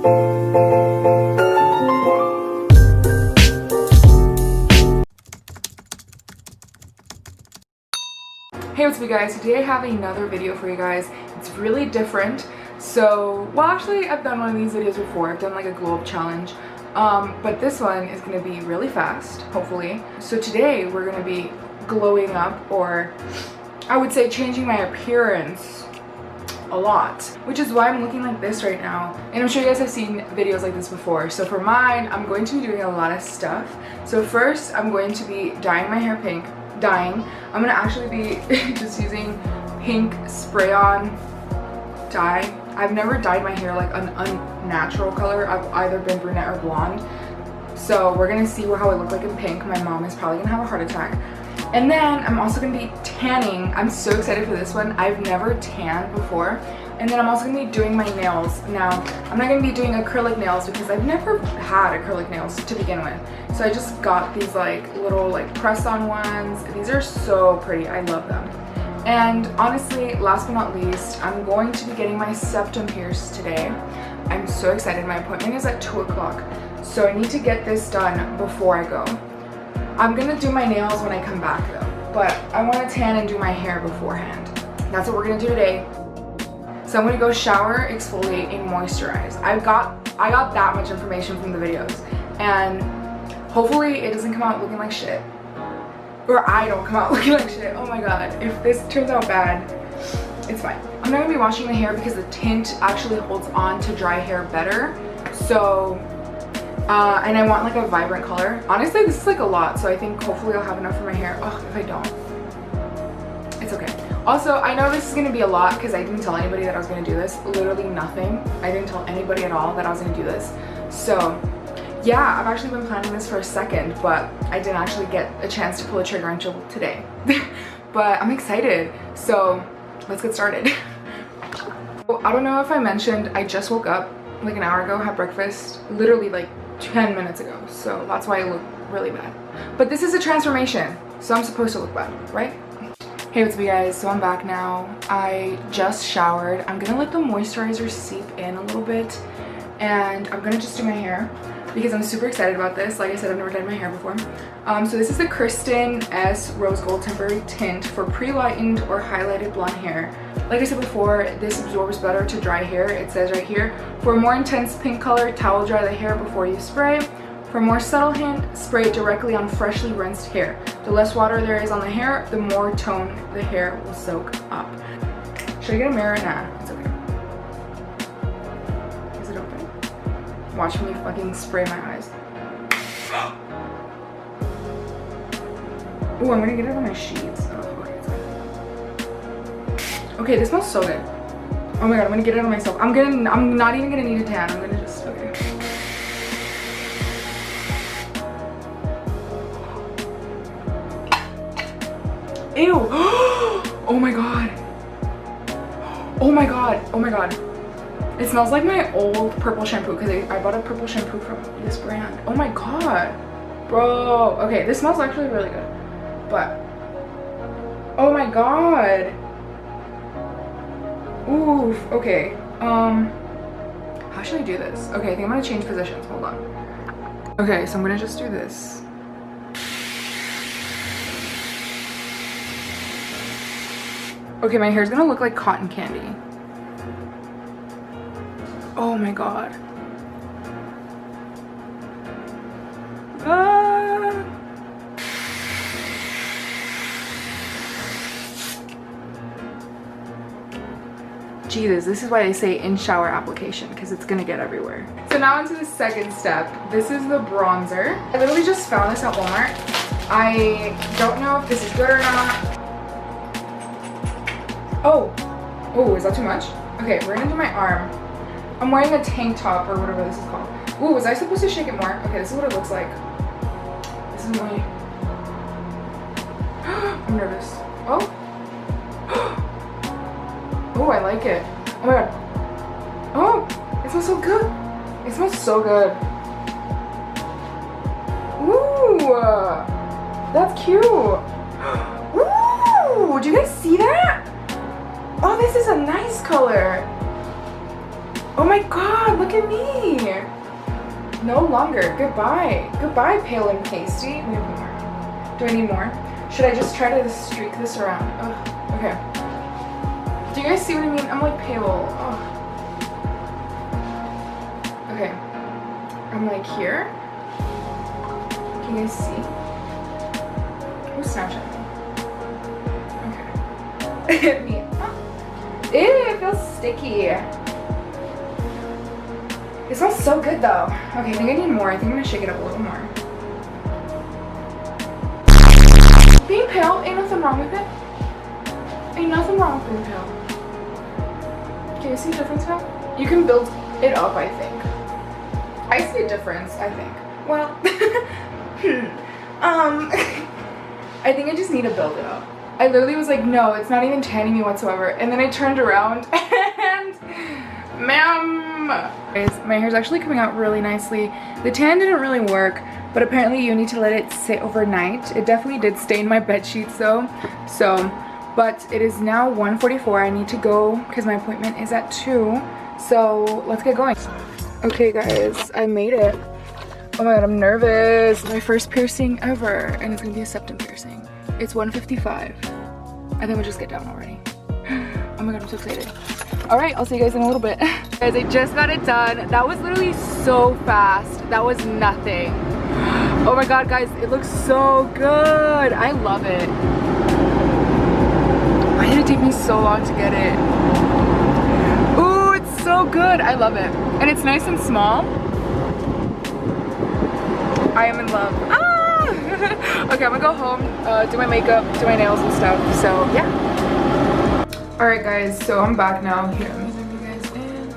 Hey, what's up you guys? Today I have another video for you guys. It's really different. So, well actually I've done one of these videos before. I've done like a glow up challenge. But this one is going to be really fast, hopefully. So today we're going to be glowing up, or I would say changing my appearance a lot, which is why I'm looking like this right now. And I'm sure you guys have seen videos like this before. So for mine, I'm going to be doing a lot of stuff. So first I'm going to be dyeing my hair pink. I'm gonna actually be just using pink spray-on dye. I've never dyed my hair like an unnatural color. I've either been brunette or blonde. So we're gonna see how I look like in pink. My mom is probably gonna have a heart attack. And then I'm also gonna be tanning. I'm so excited for this one. I've never tanned before. And then I'm also gonna be doing my nails. Now, I'm not gonna be doing acrylic nails because I've never had acrylic nails to begin with. So I just got these like little like press-on ones. These are so pretty, I love them. And honestly, last but not least, I'm going to be getting my septum pierced today. I'm so excited. My appointment is at 2 o'clock. So I need to get this done before I go. I'm gonna do my nails when I come back though. But I wanna tan and do my hair beforehand. That's what we're gonna do today. So I'm gonna go shower, exfoliate, and moisturize. I got that much information from the videos, and hopefully it doesn't come out looking like shit, or I don't come out looking like shit. Oh my god, if this turns out bad, it's fine. I'm not gonna be washing my hair because the tint actually holds on to dry hair better. So, and I want like a vibrant color. Honestly, this is like a lot, so I think hopefully I'll have enough for my hair. Oh, if I don't, it's okay. Also, I know this is going to be a lot because I didn't tell anybody that I was going to do this. Literally nothing. I didn't tell anybody at all that I was going to do this. So, yeah, I've actually been planning this for a second, but I didn't actually get a chance to pull the trigger until today. But I'm excited. So, let's get started. I don't know if I mentioned, I just woke up like an hour ago, had breakfast, literally like 10 minutes ago. So, that's why I look really bad. But this is a transformation, so I'm supposed to look bad, right? Hey, what's up you guys? So I'm back now. I just showered. I'm gonna let the moisturizer seep in a little bit, and I'm gonna just do my hair because I'm super excited about this. Like I said, I've never done my hair before. So this is the Kristen S Rose Gold Temporary Tint for pre-lightened or highlighted blonde hair. Like I said before, this absorbs better to dry hair. It says right here, for a more intense pink color, towel dry the hair before you spray. For a more subtle hint, spray it directly on freshly rinsed hair. The less water there is on the hair, the more tone the hair will soak up. Should I get a mirror? Nah, it's okay. Is it open? Watch me fucking spray my eyes. Ooh, I'm gonna get it on my sheets. Oh, okay, it's fine. Okay, this smells so good. Oh my god, I'm gonna get it on myself. I'm not even gonna need a tan. I'm gonna just, okay. Ew! Oh my god. Oh my god. Oh my god. It smells like my old purple shampoo because I bought a purple shampoo from this brand. Oh my god. Bro. Okay, this smells actually really good. But, oh my god. Oof. Okay. How should I do this? Okay, I think I'm gonna change positions. Hold on. Okay, so I'm gonna just do this. Okay, my hair's gonna look like cotton candy. Oh my god. Ah. Jesus, this is why they say in-shower application, because it's gonna get everywhere. So now into the second step. This is the bronzer. I literally just found this at Walmart. I don't know if this is good or not. Oh, is that too much? Okay, we're gonna do my arm. I'm wearing a tank top or whatever this is called. Ooh, was I supposed to shake it more? Okay, this is what it looks like. This is my... I'm nervous. Oh. Oh, I like it. Oh my god. Oh, it smells so good. It smells so good. Ooh, that's cute. Ooh, do you guys see that? Oh, this is a nice color. Oh my god, look at me. No longer. Goodbye. Goodbye, pale and pasty. We have more. Do I need more? Should I just try to streak this around? Ugh. Okay. Do you guys see what I mean? I'm like pale. Ugh. Okay. I'm like here. Can you guys see? Who's Snapchat me? Okay. Me. Ew, it feels sticky. It smells so good though. Okay, I think I need more. I think I'm gonna shake it up a little more. Being pale, ain't nothing wrong with it. Ain't nothing wrong with being pale. Can you see a difference now? You can build it up, I think. I see a difference, I think. Well, I think I just need to build it up. I literally was like, no, it's not even tanning me whatsoever. And then I turned around and, ma'am. My hair's actually coming out really nicely. The tan didn't really work, but apparently you need to let it sit overnight. It definitely did stain my bed sheets though. But it is now 1:44. I need to go because my appointment is at 2. So let's get going. Okay guys, I made it. Oh my god, I'm nervous. My first piercing ever, and it's gonna be a septum piercing. It's 1:55. I think we'll just get down already. Oh my god, I'm so excited. Alright, I'll see you guys in a little bit. Guys, I just got it done. That was literally so fast. That was nothing. Oh my god, guys, it looks so good. I love it. Why did it take me so long to get it? Ooh, it's so good. I love it. And it's nice and small. I am in love. Ah! Okay, I'm gonna go home, do my makeup, do my nails and stuff. So, yeah. Alright guys, so I'm back now. Here, let me zoom you guys in.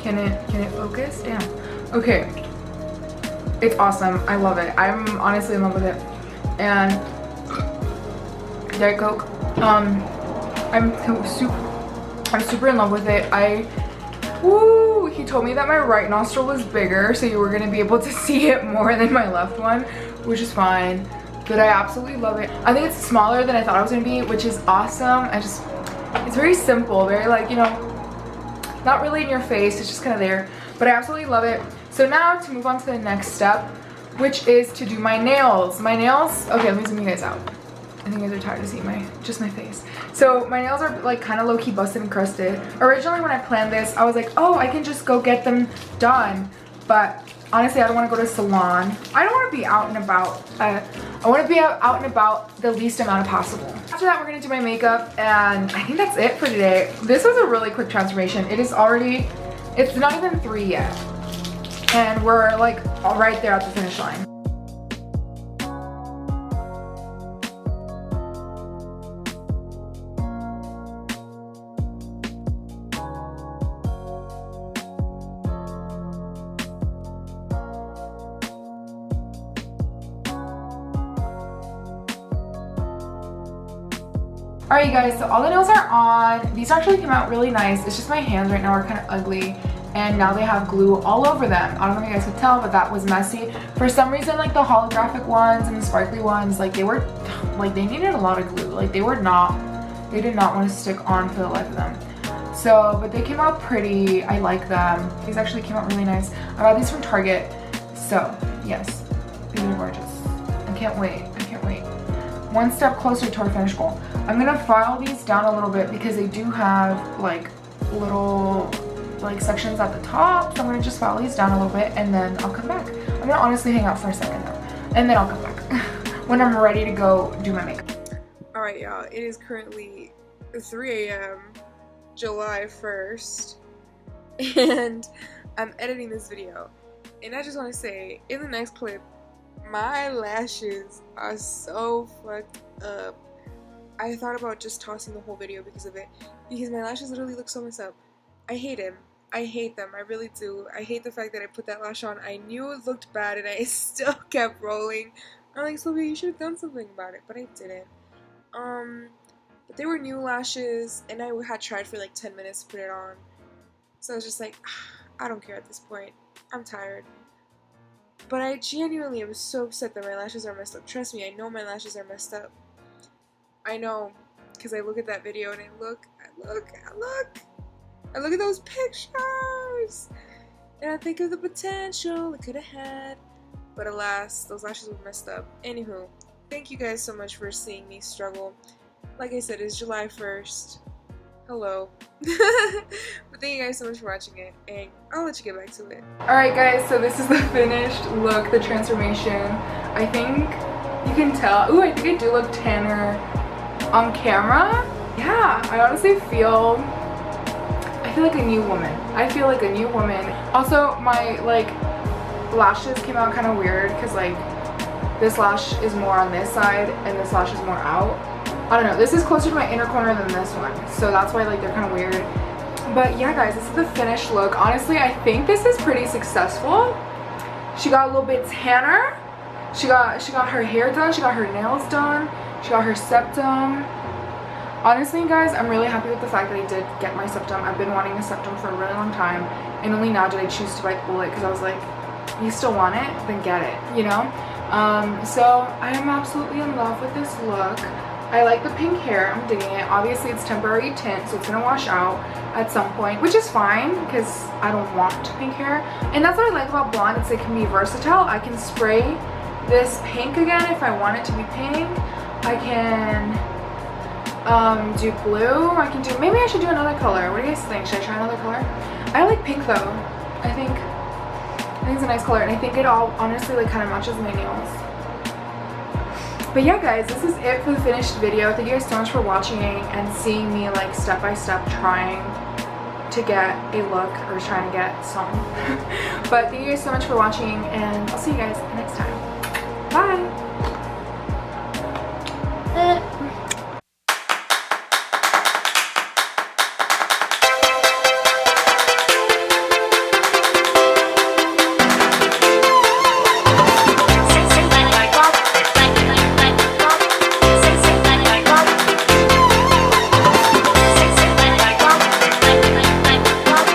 Can it focus? Damn. Okay. It's awesome. I love it. I'm honestly in love with it. And Diet Coke. I'm super in love with it. Woo! He told me that my right nostril was bigger, so you were gonna be able to see it more than my left one, which is fine. But I absolutely love it. I think it's smaller than I thought it was gonna be, which is awesome. It's very simple, very like, you know, not really in your face, it's just kind of there. But I absolutely love it. So now to move on to the next step, which is to do my nails. My nails, okay, let me zoom you guys out. I think you guys are tired of seeing just my face. So my nails are like kind of low-key busted and crusted. Originally when I planned this, I was like, oh, I can just go get them done. But honestly, I don't want to go to a salon. I don't want to be out and about. I want to be out and about the least amount of possible. After that, we're going to do my makeup, and I think that's it for today. This was a really quick transformation. It's not even 3 yet. And we're like right there at the finish line. Alright you guys, so all the nails are on. These actually came out really nice. It's just my hands right now are kind of ugly, and now they have glue all over them. I don't know if you guys could tell, but that was messy. For some reason, like the holographic ones and the sparkly ones, like they needed a lot of glue. Like they did not want to stick on for the life of them. So, but they came out pretty. I like them. These actually came out really nice. I got these from Target. So, yes, these are gorgeous. I can't wait. I can't wait. One step closer to our finish goal. I'm gonna file these down a little bit because they do have like little like sections at the top. So I'm gonna just file these down a little bit and then I'll come back. I'm gonna honestly hang out for a second though, and then I'll come back when I'm ready to go do my makeup. Alright y'all, it is currently 3 a.m. July 1st and I'm editing this video, and I just want to say in the next clip my lashes are so fucked up. I thought about just tossing the whole video because of it, because my lashes literally look so messed up. I hate them. I hate them. I really do. I hate the fact that I put that lash on. I knew it looked bad and I still kept rolling. I'm like, Sylvia, you should have done something about it, but I didn't. But they were new lashes and I had tried for like 10 minutes to put it on. So I was just like, I don't care at this point. I'm tired. But I genuinely am so upset that my lashes are messed up. Trust me, I know my lashes are messed up. I know, because I look at that video and I look. I look at those pictures and I think of the potential it could have had. But alas, those lashes were messed up. Anywho, thank you guys so much for seeing me struggle. Like I said, it's July 1st. Hello. But thank you guys so much for watching it, and I'll let you get back to it. Alright guys, so this is the finished look, the transformation. I think you can tell. Ooh, I think I do look tanner on camera. Yeah, I honestly feel like a new woman. I feel like a new woman. Also, my like lashes came out kind of weird because like this lash is more on this side and this lash is more out. I don't know, this is closer to my inner corner than this one, so that's why like they're kind of weird. But yeah guys, this is the finished look. Honestly, I think this is pretty successful. She got a little bit tanner. She got her hair done, she got her nails done, she got her septum. Honestly guys, I'm really happy with the fact that I did get my septum. I've been wanting a septum for a really long time, and only now did I choose to bite the bullet because I was like, you still want it? Then get it, you know? So I am absolutely in love with this look. I like the pink hair, I'm digging it. Obviously it's temporary tint, so it's gonna wash out at some point, which is fine because I don't want pink hair. And that's what I like about blonde, it's it can be versatile. I can spray this pink again if I want it to be pink. I can do blue. I can do, maybe I should do another color. What do you guys think? Should I try another color? I like pink though. I think it's a nice color, and I think it all honestly like kind of matches my nails. But yeah guys, this is it for the finished video. Thank you guys so much for watching and seeing me like step by step trying to get a look, or trying to get some. But thank you guys so much for watching, and I'll see you guys next time. Bye!